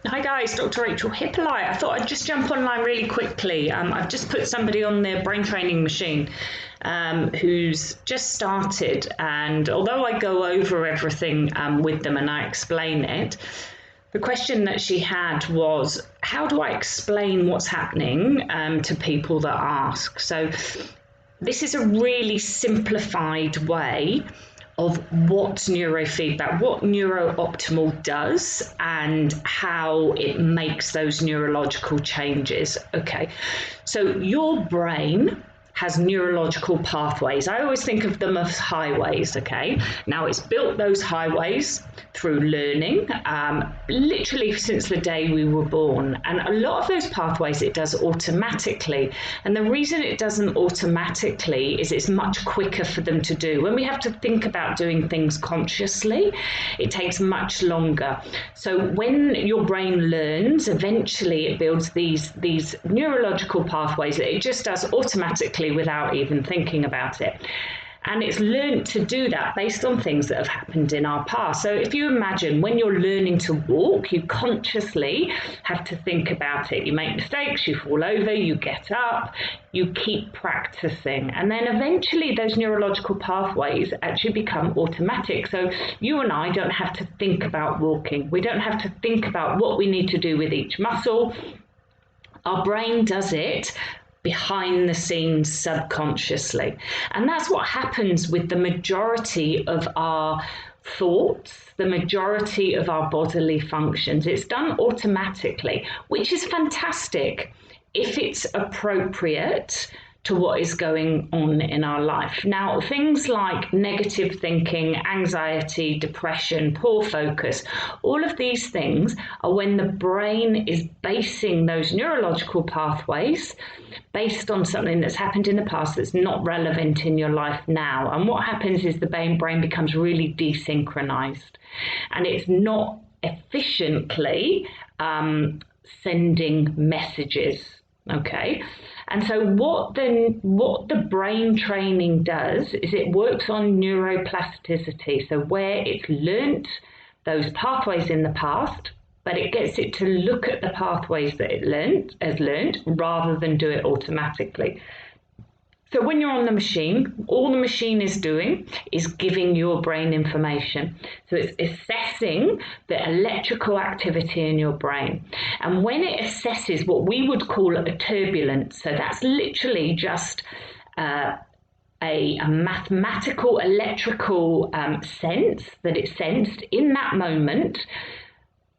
Hi guys, Dr. Rachel Hippolyte. I thought I'd just jump online really quickly. I've just put somebody on their brain training machine who's just started, and although I go over everything with them and I explain it, the question that she had was, how do I explain what's happening to people that ask? So this is a really simplified way of what neurofeedback, what NeurOptimal does, and how it makes those neurological changes. Okay, so your brain has neurological pathways. I always think of them as highways, okay? Now, it's built those highways through learning, literally since the day we were born. And a lot of those pathways it does automatically. And the reason it doesn't automatically is it's much quicker for them to do. When we have to think about doing things consciously, it takes much longer. So when your brain learns, eventually it builds these neurological pathways that it just does automatically without even thinking about it. And it's learned to do that based on things that have happened in our past. So if you imagine when you're learning to walk, you consciously have to think about it. You make mistakes, you fall over, you get up, you keep practicing. And then eventually those neurological pathways actually become automatic. So you and I don't have to think about walking. We don't have to think about what we need to do with each muscle. Our brain does it behind the scenes subconsciously. And that's what happens with the majority of our thoughts, the majority of our bodily functions. It's done automatically, which is fantastic if it's appropriate to what is going on in our life. Now, things like negative thinking, anxiety, depression, poor focus, all of these things are when the brain is basing those neurological pathways based on something that's happened in the past that's not relevant in your life now. And what happens is the brain becomes really desynchronized, and it's not efficiently sending messages. Okay, and so what the brain training does is it works on neuroplasticity. So where it's learnt those pathways in the past, but it gets it to look at the pathways that it has learnt rather than do it automatically. So when you're on the machine, all the machine is doing is giving your brain information. So it's assessing the electrical activity in your brain. And when it assesses what we would call a turbulence, so that's literally just a mathematical electrical sense that it sensed in that moment,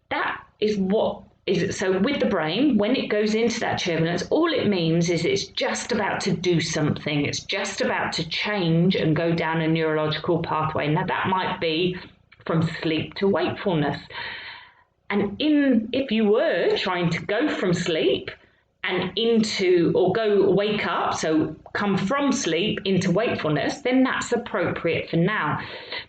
that is what is. So with the brain, when it goes into that turbulence, all it means is it's just about to do something. It's just about to change and go down a neurological pathway. Now that might be from sleep to wakefulness. And if you were trying to go from sleep and wake up, so come from sleep into wakefulness, then that's appropriate for now.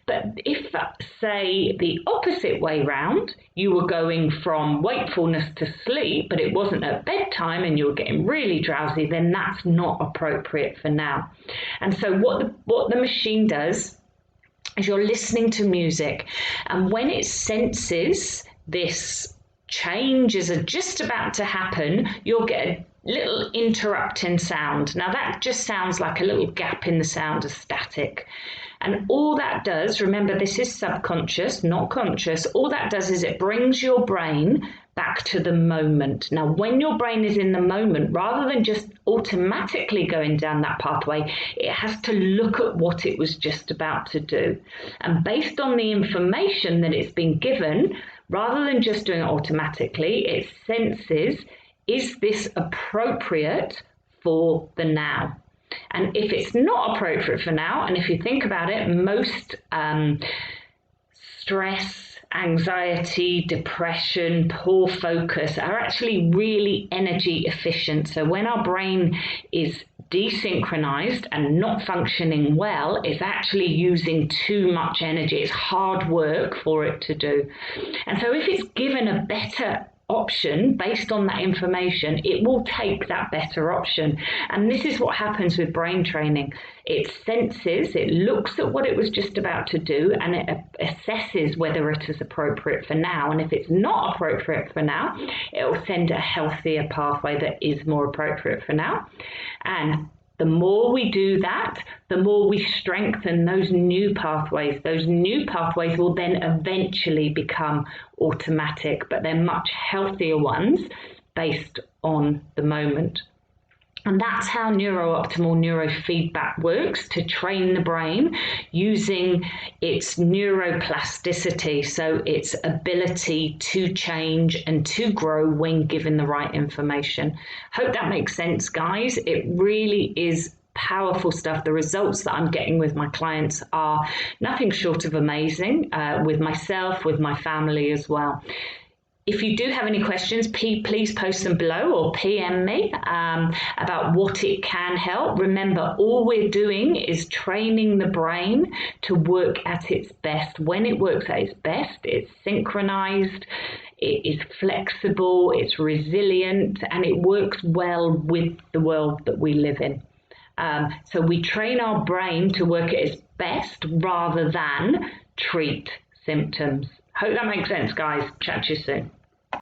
But if, say, the opposite way round, you were going from wakefulness to sleep, but it wasn't at bedtime and you were getting really drowsy, then that's not appropriate for now. And so what the machine does is you're listening to music, and when it senses this change is just about to happen, you'll get a little interrupting sound. Now that just sounds like a little gap in the sound of static. And all that does, remember this is subconscious, not conscious, all that does is it brings your brain back to the moment. Now when your brain is in the moment, rather than just automatically going down that pathway, it has to look at what it was just about to do. And based on the information that it's been given, rather than just doing it automatically, it senses, is this appropriate for the now? And if it's not appropriate for now, and if you think about it, most stress, anxiety, depression, poor focus are actually really energy efficient. So when our brain is desynchronized and not functioning well, it's actually using too much energy. It's hard work for it to do. And so if it's given a better option based on that information, it will take that better option. And this is what happens with brain training. It senses, it looks at what it was just about to do, and it assesses whether it is appropriate for now. And if it's not appropriate for now, it will send a healthier pathway that is more appropriate for now. And the more we do that, the more we strengthen those new pathways. Those new pathways will then eventually become automatic, but they're much healthier ones based on the moment. And that's how NeurOptimal neurofeedback works, to train the brain using its neuroplasticity, so its ability to change and to grow when given the right information. Hope that makes sense, guys. It really is powerful stuff. The results that I'm getting with my clients are nothing short of amazing, with myself, with my family as well. If you do have any questions, please post them below or PM me about what it can help. Remember, all we're doing is training the brain to work at its best. When it works at its best, it's synchronized, it is flexible, it's resilient, and it works well with the world that we live in. So we train our brain to work at its best rather than treat symptoms. Hope that makes sense, guys. Chat to you soon.